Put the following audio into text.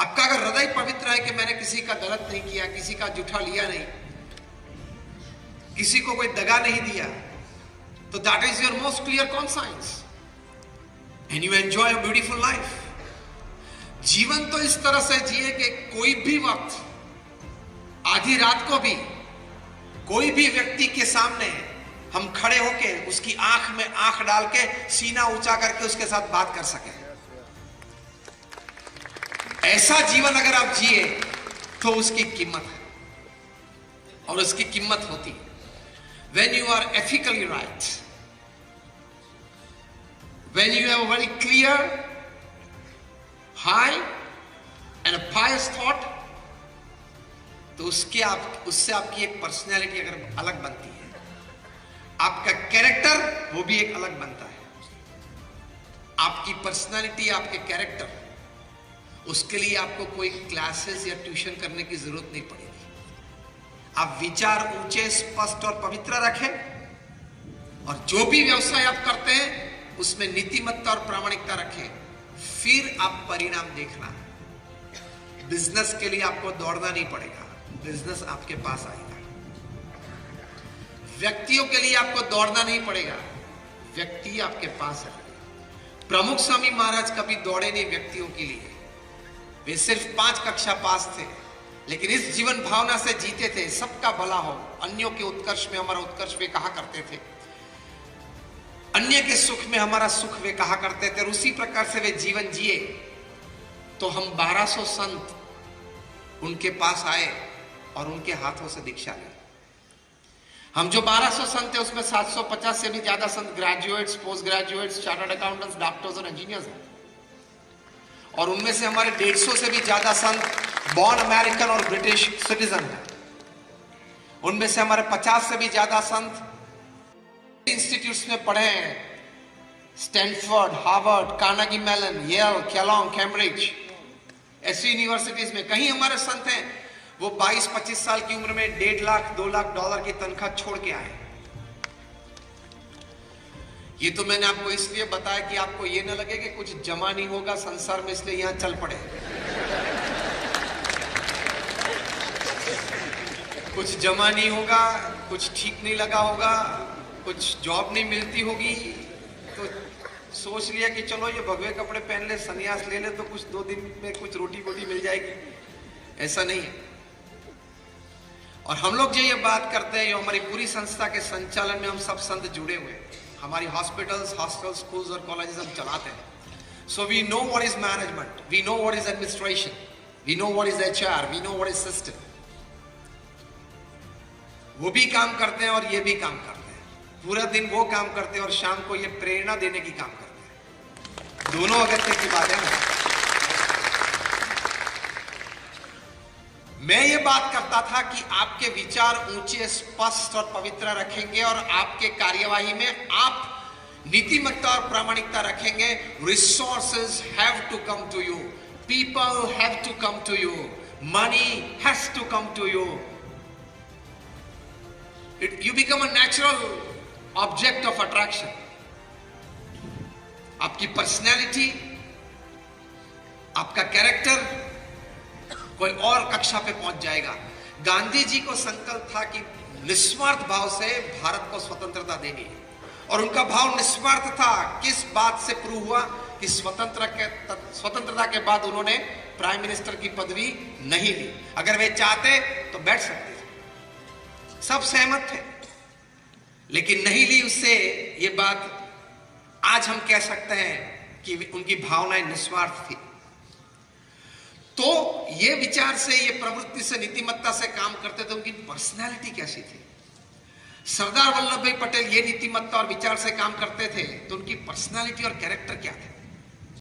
आपका अगर हृदय पवित्र है कि मैंने किसी का गलत नहीं किया, किसी का जूठा लिया नहीं, किसी को कोई दगा नहीं दिया, तो that is your most clear conscience and you enjoy a beautiful life. जीवन तो इस तरह से जिए कि कोई भी वक्त, आधी रात को भी, कोई भी व्यक्ति के सामने हम खड़े होके उसकी आंख में आंख डाल के सीना ऊंचा करके उसके साथ बात कर सके। ऐसा जीवन अगर आप जिए तो उसकी कीमत है, और उसकी कीमत होती है when you are ethically right, when you have a very clear, high and a pious thought, तो उससे आपकी एक पर्सनैलिटी अगर अलग बनती है, आपका कैरेक्टर वो भी एक अलग बनता है। आपकी पर्सनैलिटी, आपके कैरेक्टर, उसके लिए आपको कोई क्लासेस या ट्यूशन करने की जरूरत नहीं पड़ेगी। आप विचार ऊंचे, स्पष्ट और पवित्र रखें, और जो भी व्यवसाय आप करते हैं उसमें नीतिमत्ता और प्रामाणिकता रखें, फिर आप परिणाम देखना। बिजनेस के लिए आपको दौड़ना नहीं पड़ेगा, बिजनेस आपके पास आएगा। व्यक्तियों के लिए आपको दौड़ना नहीं पड़ेगा, व्यक्ति आपके पास आएगा। प्रमुख स्वामी महाराज कभी दौड़े नहीं व्यक्तियों के लिए, वे सिर्फ 5 कक्षा पास थे, लेकिन इस जीवन भावना से जीते थे, सबका भला हो, अन्यों के उत्कर्ष में हमारा उत्कर्ष वे कहा करते थे, अन्य के सुख में हमारा सुख वे कहा करते थे, और उसी प्रकार से वे जीवन जिए। तो हम 1200 संत उनके पास आए और उनके हाथों से दीक्षा ली। हम जो 1200 संत थे उसमें 750 से भी ज्यादा संत graduates, post graduates, chartered accountants, doctors और इंजीनियर्स हैं, और उनमें से हमारे 150 से भी ज्यादा संत बॉर्न अमेरिकन और ब्रिटिश सिटीजन हैं। उनमें से हमारे 50 से भी ज्यादा संत इंस्टीट्यूट्स में पढ़े हैं, Stanford, Harvard, Carnegie Mellon, Yale, Kellogg, Cambridge, ऐसी यूनिवर्सिटीज में। कहीं हमारे संत हैं वो 22-25 साल की उम्र में 1.5 लाख 2 लाख डॉलर की तनख्वाह छोड़ के आए। ये तो मैंने आपको इसलिए बताया कि आपको ये ना लगे कि कुछ जमा नहीं होगा संसार में, इसलिए यहां चल पड़े। कुछ जमा नहीं होगा, कुछ ठीक नहीं लगा होगा, कुछ जॉब नहीं मिलती होगी, तो सोच लिया कि चलो ये भगवे कपड़े पहन ले, सन्यास ले ले, तो कुछ 2 दिन में कुछ रोटी बोटी मिल जाएगी। ऐसा नहीं है। और हम लोग जो ये बात करते हैं, ये हमारी पूरी संस्था के संचालन में हम सब संत जुड़े हुए हैं। हमारी हॉस्पिटल्स, हॉस्टल्स, स्कूल्स और कॉलेजेस हम चलाते हैं। So we know what is management, we know what is administration, we know what is HR, we know what is system. वो भी काम करते हैं और ये भी काम करते हैं। पूरा दिन वो काम करते हैं और शाम को ये प्रेरणा देने की काम करते हैं। दोनों अगत्य की बात है ना। मैं ये बात करता था कि आपके विचार ऊंचे, स्पष्ट और पवित्र रखेंगे, और आपके कार्यवाही में आप नीतिमत्ता और प्रामाणिकता रखेंगे। Resources have to come to you, people have to come to you, money has to come to you. You become a natural object of attraction. आपकी पर्सनैलिटी, आपका कैरेक्टर कोई और कक्षा पे पहुंच जाएगा। गांधी जी को संकल्प था कि निस्वार्थ भाव से भारत को स्वतंत्रता देनी है, और उनका भाव निस्वार्थ था। किस बात से प्रूव हुआ कि स्वतंत्रता के बाद उन्होंने प्राइम मिनिस्टर की पदवी नहीं ली। अगर वे चाहते तो बैठ सकते थे, सब सहमत थे, लेकिन नहीं ली। उससे ये बात आज हम कह सकते हैं कि उनकी भावनाएं निस्वार्थ थी। तो ये विचार से, ये प्रवृत्ति से, नीतिमत्ता से काम करते थे। उनकी पर्सनालिटी कैसी थी? सरदार वल्लभ भाई पटेल ये नीतिमत्ता और विचार से काम करते थे, तो उनकी पर्सनालिटी और कैरेक्टर क्या थे?